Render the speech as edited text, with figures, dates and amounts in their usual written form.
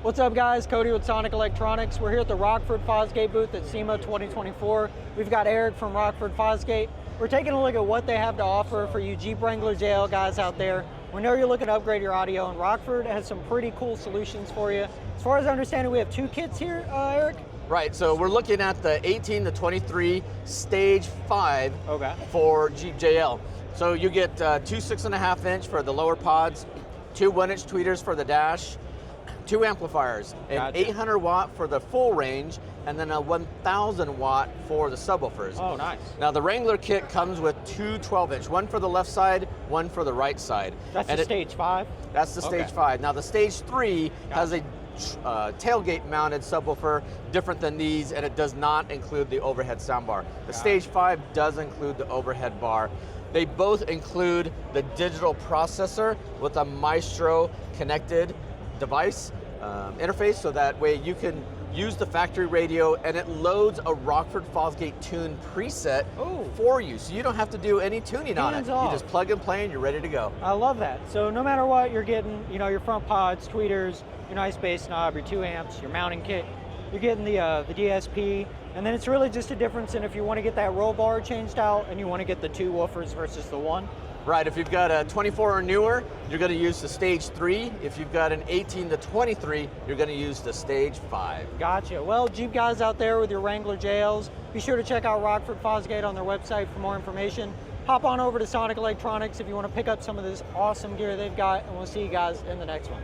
What's up guys, Cody with Sonic Electronics. We're here at the Rockford Fosgate booth at SEMA 2024. We've got Eric from Rockford Fosgate. We're taking a look at what they have to offer for you Jeep Wrangler JL guys out there. We know you're looking to upgrade your audio, and Rockford has some pretty cool solutions for you. As far as I understand it, we have two kits here, Eric? Right, so we're looking at the 18 to 23 Stage 5 for Jeep JL. So you get two 6.5 inch for the lower pods, two 1-inch tweeters for the dash, two amplifiers, an 800 watt for the full range, and then a 1000 watt for the subwoofers. Oh, nice. Now the Wrangler kit comes with two 12-inch, one for the left side, one for the right side. That's the Stage 5? That's the Stage 5. Now the Stage 3 has a tailgate mounted subwoofer, different than these, and it does not include the overhead soundbar. The Stage 5 does include the overhead bar. They both include the digital processor with a Maestro connected device interface, so that way you can use the factory radio and it loads a Rockford Fosgate tune preset for you, so you don't have to do any tuning on it. You just plug and play and you're ready to go. I love that. So no matter what, you're getting, you know, your front pods, tweeters, your nice bass knob, your 2 amps, your mounting kit. You're getting the DSP, and then it's really just a difference in if you want to get that roll bar changed out and you want to get the 2 woofers versus the 1. Right, if you've got a 24 or newer, you're going to use the Stage 3. If you've got an 18 to 23, you're going to use the Stage 5. Gotcha. Well, Jeep guys out there with your Wrangler JLs, be sure to check out Rockford Fosgate on their website for more information. Hop on over to Sonic Electronics if you want to pick up some of this awesome gear they've got, and we'll see you guys in the next one.